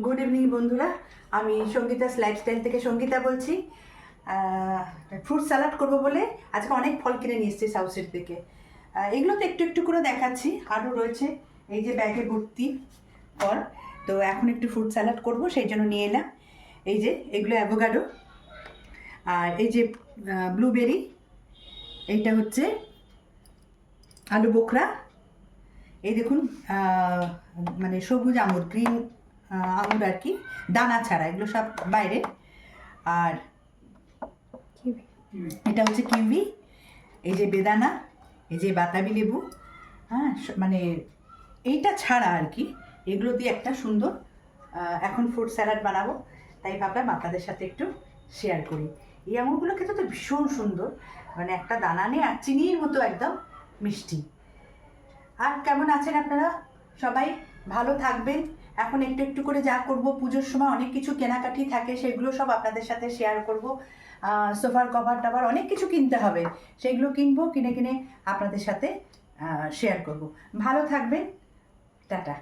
Good evening বন্ধুরা, আমি Sangeeta's lifestyle থেকে সঙ্গীতা বলছি। ফ্রুট স্যালাড করব বলে আজকে অনেক ফল কিনে নিয়ে এসেছি সাউথের থেকে। এগুলো তো একটু একটু করে দেখাচ্ছি, আরও রয়েছে এই যে ব্যাগে ভর্তি ফল। তো এখন একটু ফ্রুট স্যালাড করব, সেই জন্য নিয়ে এলাম। এই যে এগুলো অ্যাভোকাডো, আর এই যে ব্লুবেরি, এইটা হচ্ছে আলু বোখরা, এই দেখুন মানে সবুজ আঙুর, গ্রিন আঙুর আর কি, দানা ছাড়া, এগুলো সব বাইরে। আর এটা হচ্ছে কিউই, এই যে বেদানা, এই যে বাতাবি লেবু, হ্যাঁ মানে এইটা ছাড়া আর কি, এগুলো দিয়ে একটা সুন্দর এখন ফ্রুট স্যালাড বানাবো। তাই ভাবলাম আপনাদের সাথে একটু শেয়ার করি। এই আঙুরগুলো খেতে তো ভীষণ সুন্দর, মানে একটা দানা নেই আর চিনির মতো একদম মিষ্টি। আর কেমন আছেন আপনারা সবাই? ভালো থাকবেন। এখন একটু একটু করে যা করব, পুজোর সময় অনেক কিছু কেনাকাটি থাকে, সেগুলো সব আপনাদের সাথে শেয়ার করব। সোফার কভার টাভার অনেক কিছু কিনতে হবে, সেগুলো কিনবো, কিনে কিনে আপনাদের সাথে শেয়ার করব। ভালো থাকবেন, টাটা।